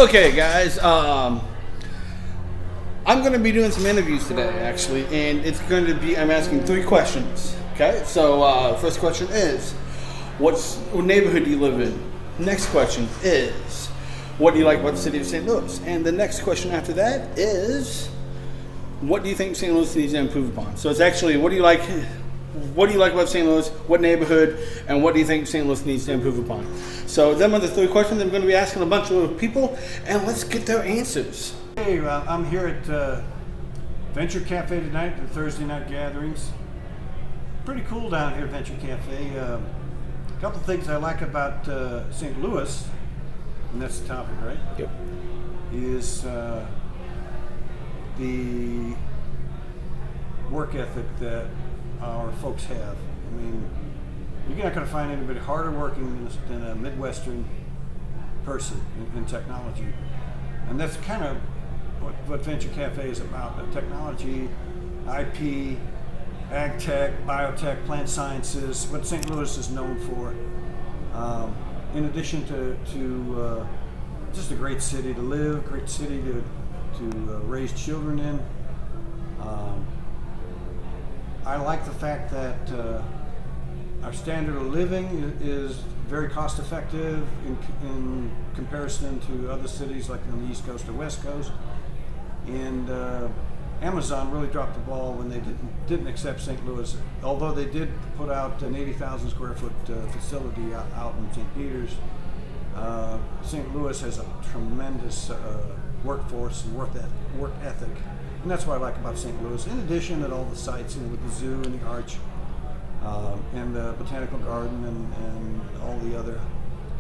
Okay, guys. I'm going to be doing some interviews today, actually, and it's going to be. I'm asking 3 questions. Okay. So, first question is, what neighborhood do you live in? Next question is, what do you like about the city of St. Louis? And the next question after that is, what do you think St. Louis needs to improve upon? So it's actually, what do you like? What do you like about St. Louis? What neighborhood? And what do you think St. Louis needs to improve upon? So them are the 3 questions I'm going to be asking a bunch of people, and let's get their answers. Hey, I'm here at Venture Cafe tonight, the Thursday night gatherings. Pretty cool down here at Venture Cafe. A couple things I like about St. Louis, and that's the topic, right? Yep. Is the work ethic that our folks have. I mean, you're not going to find anybody harder working than a Midwestern person in technology. And that's kind of what Venture Cafe is about. The technology, IP, ag tech, biotech, plant sciences, what St. Louis is known for. In addition to just a great city to live, great city to raise children in. I like the fact that our standard of living is very cost effective in comparison to other cities like on the East Coast or West Coast. And Amazon really dropped the ball when they didn't accept St. Louis, although they did put out an 80,000 square foot facility out in St. Peters. St. Louis has a tremendous workforce and work ethic. And that's what I like about St. Louis. In addition to all the sites, with the zoo and the Arch, and the Botanical Garden and all the other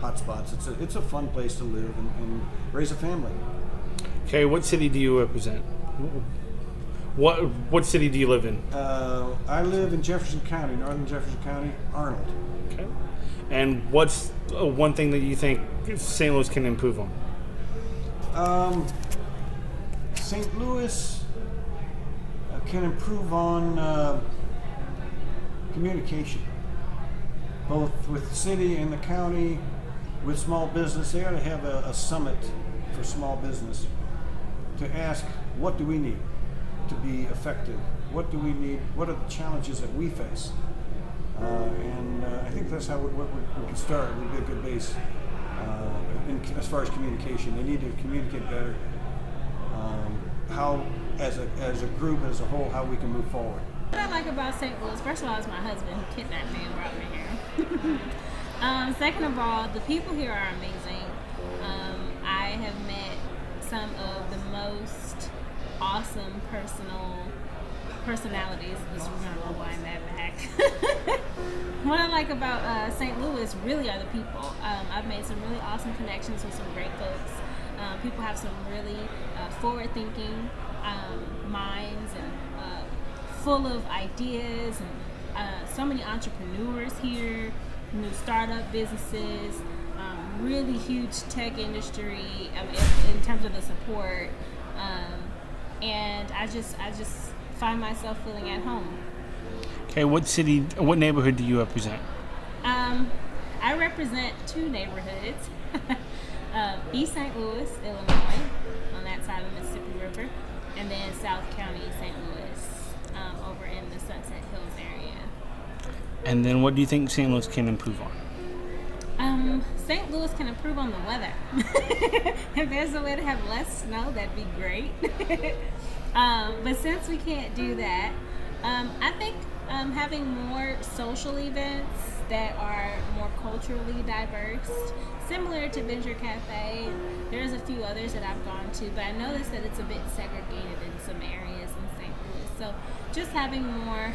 hot spots. It's a fun place to live and raise a family. Okay, what city do you represent? What city do you live in? I live in Jefferson County, northern Jefferson County, Arnold. Okay. And what's one thing that you think St. Louis can improve on? St. Louis can improve on communication, both with the city and the county, with small business. They ought to have a summit for small business to ask, what do we need to be effective? What do we need? What are the challenges that we face? And I think that's how we can start. It would be a good base as far as communication. They need to communicate better. How, as a group, as a whole, how we can move forward. What I like about St. Louis, first of all, is my husband who kidnapped me and brought me here. Second of all, the people here are amazing. I have met some of the most awesome personalities. Just remember to wind that back. What I like about St. Louis really are the people. I've made some really awesome connections with some great folks. People have some really forward-thinking minds and full of ideas, and so many entrepreneurs here, new startup businesses, really huge tech industry in terms of the support, and I just find myself feeling at home. Okay, what neighborhood do you represent? I represent 2 neighborhoods. East St. Louis, Illinois, on that side of the Mississippi River, and then South County, St. Louis, over in the Sunset Hills area. And then what do you think St. Louis can improve on? St. Louis can improve on the weather. If there's a way to have less snow, that'd be great. But since we can't do that, I think having more social events that are more culturally diverse, similar to Venture Cafe. There's a few others that I've gone to, but I noticed that it's a bit segregated in some areas in St. Louis. So just having more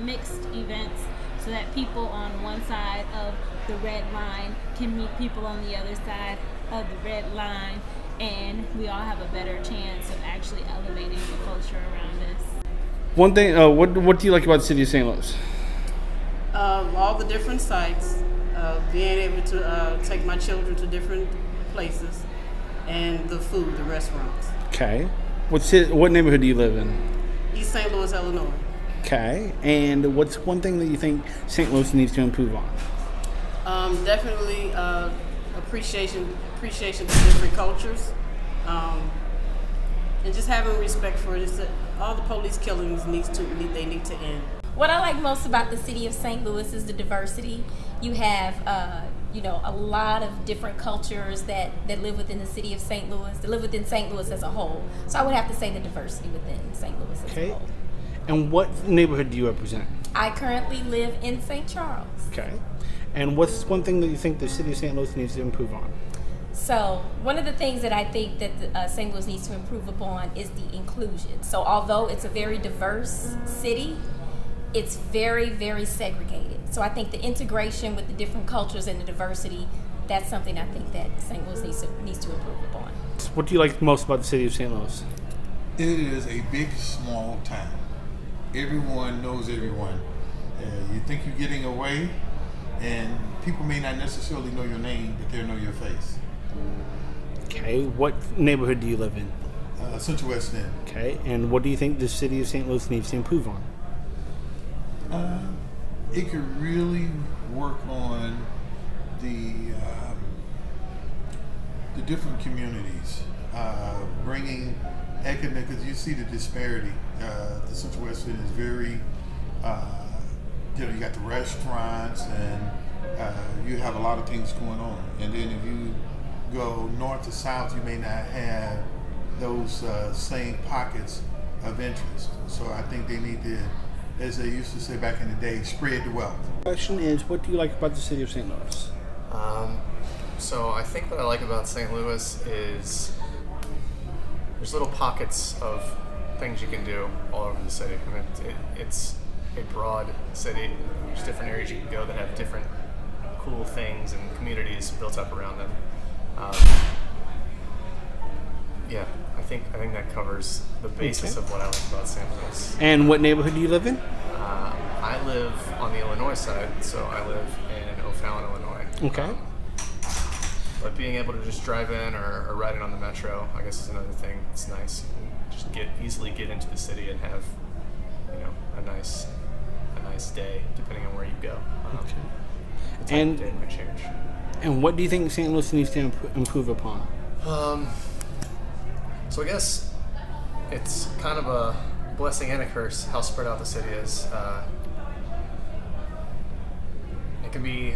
mixed events so that people on one side of the red line can meet people on the other side of the red line, and we all have a better chance of actually elevating the culture around us. One thing, what do you like about the city of St. Louis? All the different sites, being able to take my children to different places, and the food, the restaurants. Okay. What neighborhood do you live in? East St. Louis, Illinois. Okay. And what's one thing that you think St. Louis needs to improve on? Definitely appreciation to different cultures, and just having respect for just all the police killings need to end. What I like most about the city of St. Louis is the diversity. You have, a lot of different cultures that live within the city of St. Louis, that live within St. Louis as a whole. So I would have to say the diversity within St. Louis as a whole. And what neighborhood do you represent? I currently live in St. Charles. Okay. And what's one thing that you think the city of St. Louis needs to improve on? So one of the things that I think that St. Louis needs to improve upon is the inclusion. So although it's a very diverse city, it's very, very segregated. So I think the integration with the different cultures and the diversity, that's something I think that St. Louis needs to improve upon. What do you like most about the city of St. Louis? It is a big, small town. Everyone knows everyone. You think you're getting away, and people may not necessarily know your name, but they'll know your face. Okay. What neighborhood do you live in? Central West End. Okay. And what do you think the city of St. Louis needs to improve on? It could really work on the different communities, bringing economic, because you see the disparity. The Central West End is very, you got the restaurants and you have a lot of things going on. And then if you go north to south, you may not have those same pockets of interest. So I think they need to, as they used to say back in the day, spread the wealth. The question is, what do you like about the city of St. Louis? So I think what I like about St. Louis is there's little pockets of things you can do all over the city. I mean, it's a broad city. There's different areas you can go that have different cool things and communities built up around them. I think that covers the basis of what I like about St. Louis. And what neighborhood do you live in? I live on the Illinois side, so I live in O'Fallon, Illinois. Okay. But being able to just drive in or ride in on the metro, I guess, is another thing. It's nice. Just easily get into the city and have, a nice day, depending on where you go. The type of day might change. And what do you think St. Louis needs to improve upon? So I guess it's kind of a blessing and a curse how spread out the city is. It can be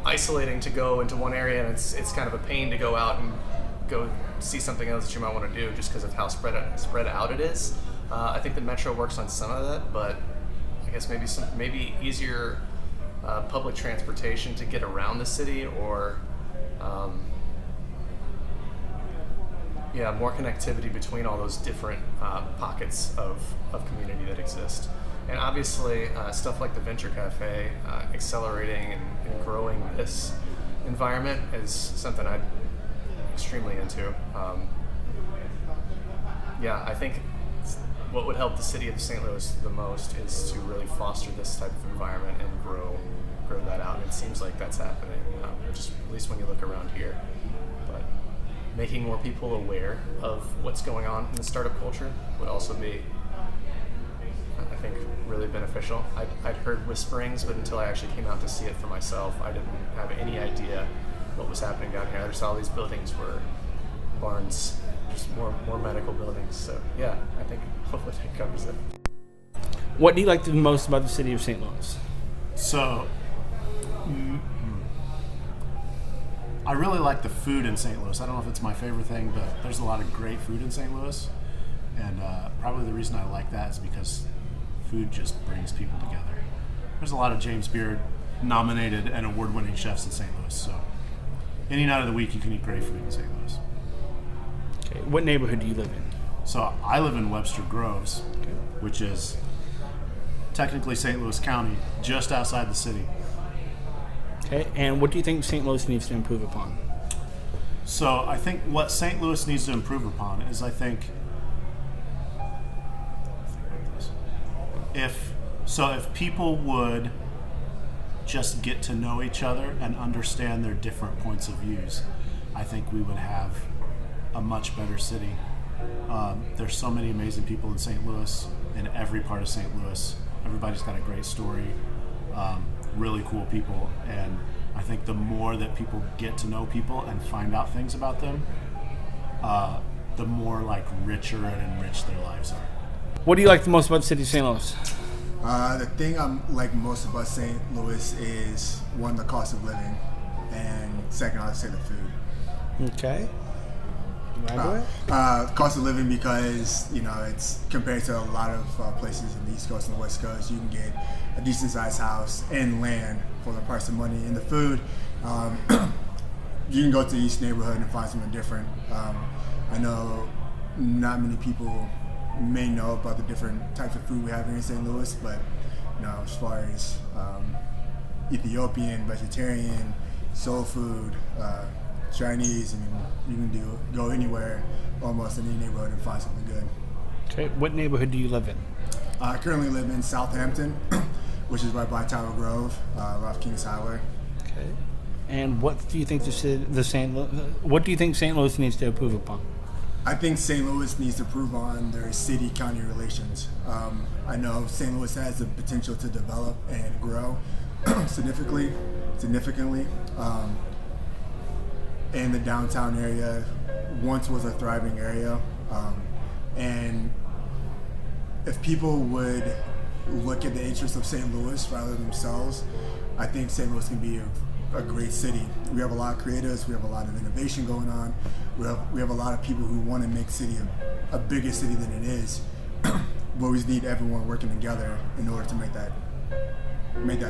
isolating to go into one area, and it's kind of a pain to go out and go see something else that you might want to do just because of how spread out it is. I think the metro works on some of that, but I guess maybe easier public transportation to get around the city, or more connectivity between all those different pockets of community that exist. And obviously, stuff like the Venture Cafe, accelerating and growing this environment is something I'm extremely into. I think what would help the city of St. Louis the most is to really foster this type of environment and grow that out. And it seems like that's happening, just at least when you look around here. But making more people aware of what's going on in the startup culture would also be, I think, really beneficial. I'd heard whisperings, but until I actually came out to see it for myself, I didn't have any idea what was happening down here. I just saw all these buildings were barns, just more medical buildings. So I think hopefully that covers it. What do you like the most about the city of St. Louis? So, I really like the food in St. Louis. I don't know if it's my favorite thing, but there's a lot of great food in St. Louis. And probably the reason I like that is because food just brings people together. There's a lot of James Beard nominated and award-winning chefs in St. Louis. So, any night of the week, you can eat great food in St. Louis. Okay. What neighborhood do you live in? So, I live in Webster Groves, which is technically St. Louis County, just outside the city. Okay. And what do you think St. Louis needs to improve upon? So I think what St. Louis needs to improve upon is, if people would just get to know each other and understand their different points of views, I think we would have a much better city. There's so many amazing people in St. Louis, in every part of St. Louis. Everybody's got a great story, really cool people, and I think the more that people get to know people and find out things about them, the more like richer and enriched their lives are. What do you like the most about the city of St. Louis? The thing I like most about St. Louis is one, the cost of living, and second, I'd say the food. Okay. Cost of living because it's compared to a lot of places in the East Coast and the West Coast, you can get a decent sized house and land for the price of money. And the food, you can go to each neighborhood and find something different. I know not many people may know about the different types of food we have here in St. Louis, but as far as Ethiopian, vegetarian, soul food, Chinese, you can go anywhere, almost in any neighborhood, and find something good. Okay. What neighborhood do you live in? I currently live in Southampton, which is right by Tower Grove, off Kings Highway. Okay. And what do you think what do you think St. Louis needs to improve upon? I think St. Louis needs to improve on their city-county relations. I know St. Louis has the potential to develop and grow significantly. And the downtown area once was a thriving area. And if people would look at the interests of St. Louis rather than themselves, I think St. Louis can be a great city. We have a lot of creatives, we have a lot of innovation going on, we have a lot of people who want to make city a bigger city than it is, but we just need everyone working together in order to make that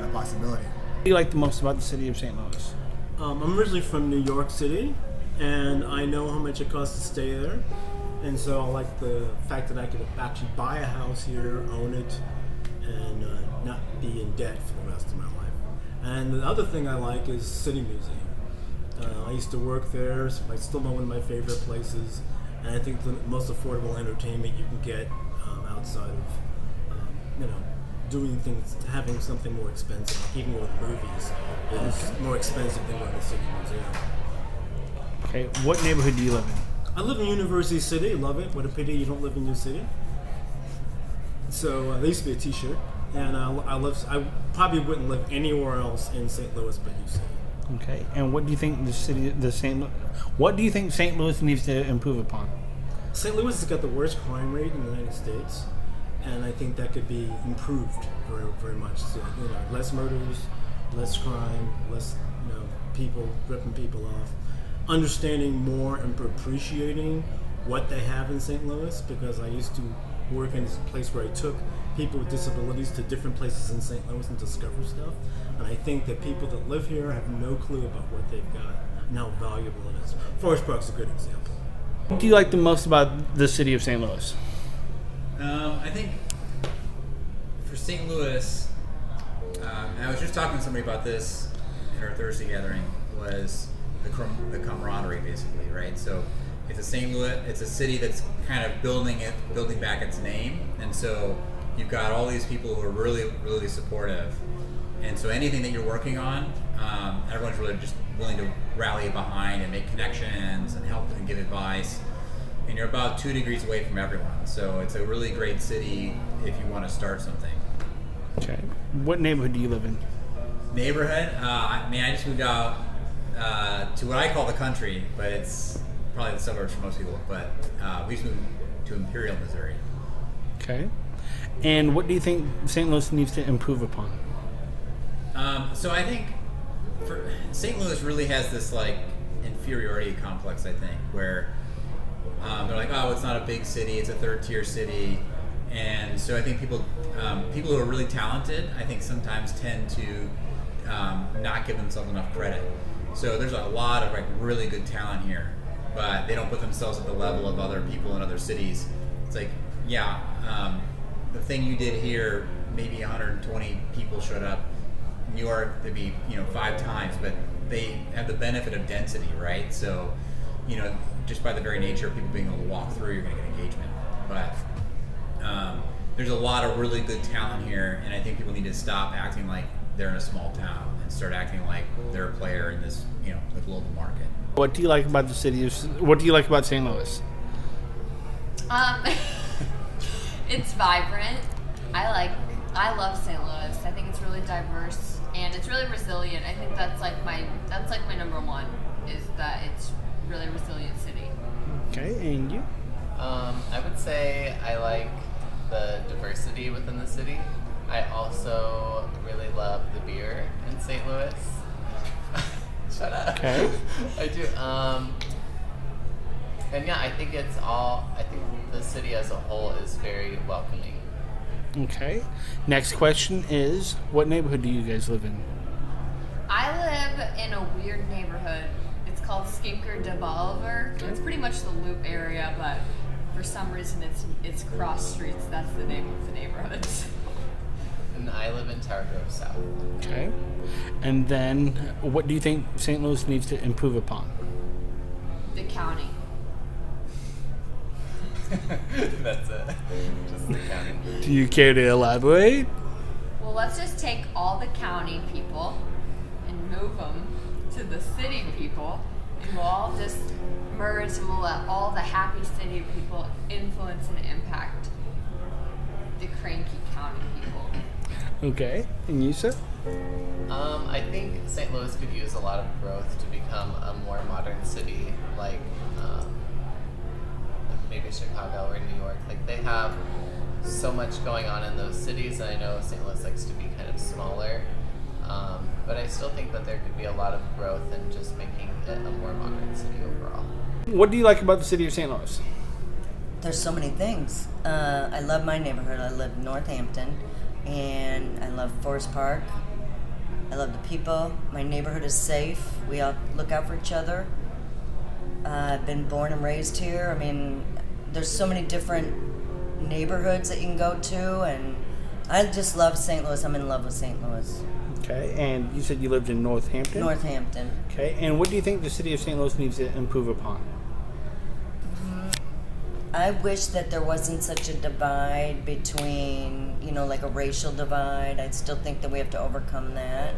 a possibility. What do you like the most about the city of St. Louis? I'm originally from New York City, and I know how much it costs to stay there, and so I like the fact that I could actually buy a house here, own it, and not be in debt for the rest of my life. And the other thing I like is City Museum. I used to work there, so it's still one of my favorite places, and I think the most affordable entertainment you can get outside of, doing things, having something more expensive, even with movies, is more expensive than going to City Museum. Okay, what neighborhood do you live in? I live in University City, love it. What a pity you don't live in New City. So there used to be a T-shirt, and I probably wouldn't live anywhere else in St. Louis but U City. Okay, and what do you think what do you think St. Louis needs to improve upon? St. Louis has got the worst crime rate in the United States, and I think that could be improved very, very much. So, less murders, less crime, less people ripping people off. Understanding more and appreciating what they have in St. Louis, because I used to work in this place where I took people with disabilities to different places in St. Louis and discover stuff. And I think that people that live here have no clue about what they've got and how valuable it is. Forest Park's a good example. What do you like the most about the city of St. Louis? I think for St. Louis, I was just talking to somebody about this at our Thursday gathering, was the camaraderie, basically, right? So it's a city that's kind of building back its name, and so you've got all these people who are really, really supportive, and so anything that you're working on, everyone's really just willing to rally behind and make connections and help and give advice, and you're about 2 degrees away from everyone, so it's a really great city if you want to start something. Okay, what neighborhood do you live in? Neighborhood? I just moved out to what I call the country, but it's probably the suburbs for most people, but we just moved to Imperial, Missouri. Okay. And what do you think St. Louis needs to improve upon? So I think St. Louis really has this inferiority complex, I think, where they're like, oh, it's not a big city, it's a third-tier city. And so I think people who are really talented, I think sometimes tend to not give themselves enough credit. So there's a lot of really good talent here, but they don't put themselves at the level of other people in other cities. It's like, the thing you did here, maybe 120 people showed up. New York, there'd be 5 times, but they have the benefit of density, right? So, just by the very nature of people being able to walk through, you're going to get engagement. But there's a lot of really good talent here, and I think people need to stop acting like they're in a small town and start acting like they're a player in this, the global market. What do you like about what do you like about St. Louis? It's vibrant. I love St. Louis. I think it's really diverse. and it's really resilient. I think that's like my number one, is that it's really resilient city. Okay, and you? I would say I like the diversity within the city. I also really love the beer in St. Louis. Shut up. Okay. I do. And yeah, I think the city as a whole is very welcoming. Okay. Next question is, what neighborhood do you guys live in? I live in a weird neighborhood. It's called Skinker de Bolivar. It's pretty much the Loop area, but for some reason it's cross streets. That's the name of the neighborhood. And I live in Tower Grove South. Okay. And then, what do you think St. Louis needs to improve upon? The county. That's it. Just the county. Do you care to elaborate? Well, let's just take all the county people and move them to the city people, and we'll all just merge, and we'll let all the happy city people influence and impact the cranky county people. Okay. And you, sir? I think St. Louis could use a lot of growth to become a more modern city, like maybe Chicago or New York. Like, they have so much going on in those cities, and I know St. Louis likes to be kind of smaller. But I still think that there could be a lot of growth in just making it a more modern city overall. What do you like about the city of St. Louis? There's so many things. I love my neighborhood. I live in Northampton, and I love Forest Park. I love the people. My neighborhood is safe. We all look out for each other. I've been born and raised here. I mean, there's so many different neighborhoods that you can go to, and I just love St. Louis. I'm in love with St. Louis. Okay, and you said you lived in Northampton? Northampton. Okay, and what do you think the city of St. Louis needs to improve upon? I wish that there wasn't such a divide between, like a racial divide. I still think that we have to overcome that.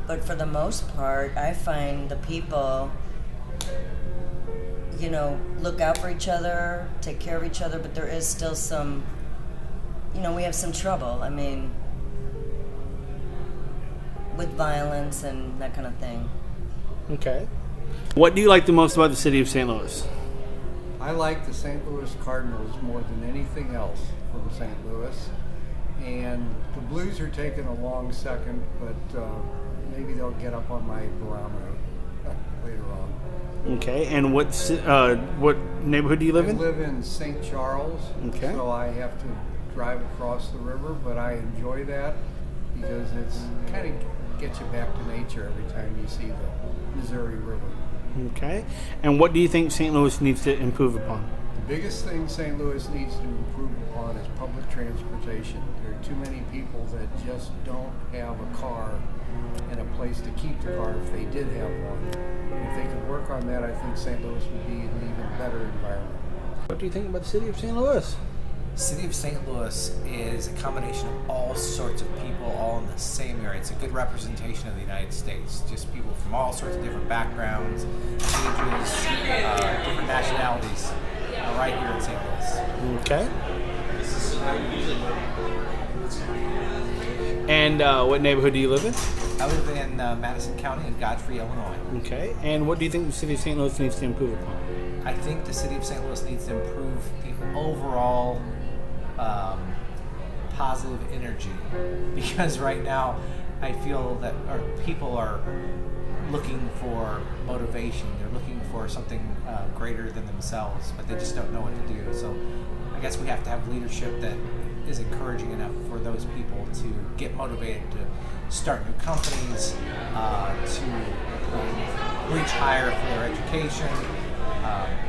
But for the most part, I find the people, look out for each other, take care of each other, but there is still some, we have some trouble. I mean, with violence and that kind of thing. Okay. What do you like the most about the city of St. Louis? I like the St. Louis Cardinals more than anything else from St. Louis. And the Blues are taking a long second, but maybe they'll get up on my barometer later on. Okay, and what neighborhood do you live in? I live in St. Charles, Okay. so I have to drive across the river, but I enjoy that because it's kind of gets you back to nature every time you see the Missouri River. Okay, and what do you think St. Louis needs to improve upon? The biggest thing St. Louis needs to improve upon is public transportation. There are too many people that just don't have a car and a place to keep the car if they did have one. If they could work on that, I think St. Louis would be an even better environment. What do you think about the city of St. Louis? City of St. Louis is a combination of all sorts of people all in the same area. It's a good representation of the United States. Just people from all sorts of different backgrounds, ages, different nationalities right here in St. Louis. Okay. And what neighborhood do you live in? I live in Madison County in Godfrey, Illinois. Okay. And what do you think the city of St. Louis needs to improve upon? I think the city of St. Louis needs to improve the overall positive energy, because right now I feel that our people are looking for motivation. They're looking for something greater than themselves, but they just don't know what to do. So I guess we have to have leadership that is encouraging enough for those people to get motivated to start new companies, to reach higher for their education,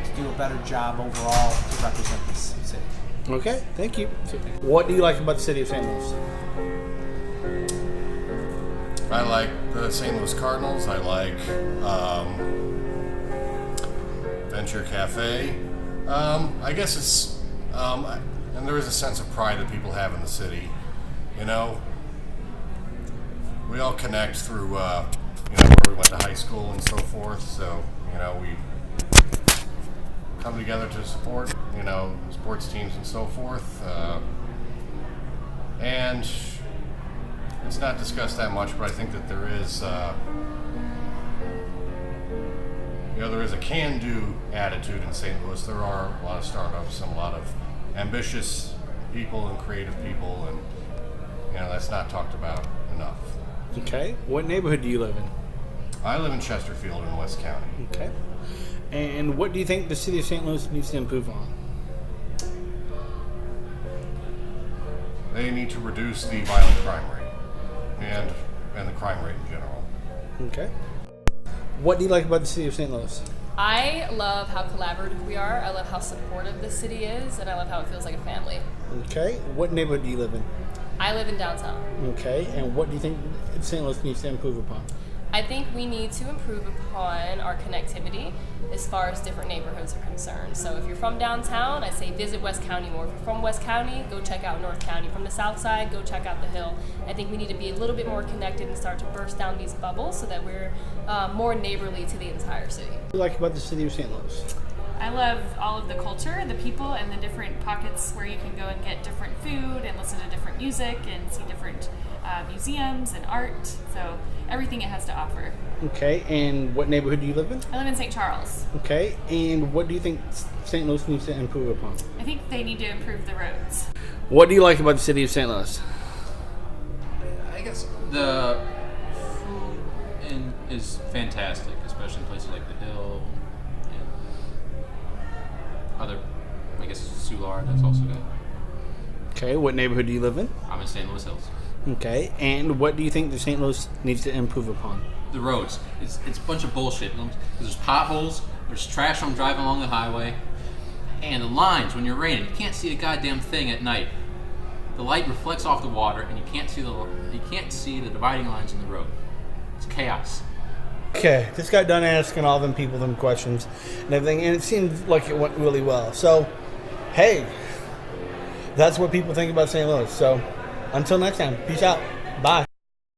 to do a better job overall to represent this city. Okay, thank you. What do you like about the city of St. Louis? I like the St. Louis Cardinals. I like Venture Cafe. I guess it's, and there is a sense of pride that people have in the city. We all connect through, where we went to high school and so forth. So, we come together to support, sports teams and so forth. And it's not discussed that much, but I think that there is, there is a can-do attitude in St. Louis. There are a lot of startups and a lot of ambitious people and creative people, and that's not talked about enough. Okay. What neighborhood do you live in? I live in Chesterfield in West County. Okay. And what do you think the city of St. Louis needs to improve on? They need to reduce the violent crime rate and the crime rate in general. Okay. What do you like about the city of St. Louis? I love how collaborative we are. I love how supportive the city is, and I love how it feels like a family. Okay. What neighborhood do you live in? I live in downtown. Okay. And what do you think St. Louis needs to improve upon? I think we need to improve upon our connectivity as far as different neighborhoods are concerned. So if you're from downtown, I say visit West County more. If you're from West County, go check out North County. From the south side, go check out the Hill. I think we need to be a little bit more connected and start to burst down these bubbles so that we're more neighborly to the entire city. What do you like about the city of St. Louis? I love all of the culture, the people, and the different pockets where you can go and get different food and listen to different music and see different museums and art. So everything it has to offer. Okay. And what neighborhood do you live in? I live in St. Charles. Okay. And what do you think St. Louis needs to improve upon? I think they need to improve the roads. What do you like about the city of St. Louis? I guess the food is fantastic, especially in places like the Hill and other, I guess, Soulard, that's also good. Okay. What neighborhood do you live in? I'm in St. Louis Hills. Okay. And what do you think the St. Louis needs to improve upon? The roads. It's a bunch of bullshit. There's potholes, there's trash when I'm driving along the highway, and the lines when you're raining. You can't see a goddamn thing at night. The light reflects off the water, and you can't see the dividing lines in the road. It's chaos. Okay, just got done asking all them people them questions and everything, and it seemed like it went really well. So, hey, that's what people think about St. Louis. So, until next time, peace out. Bye.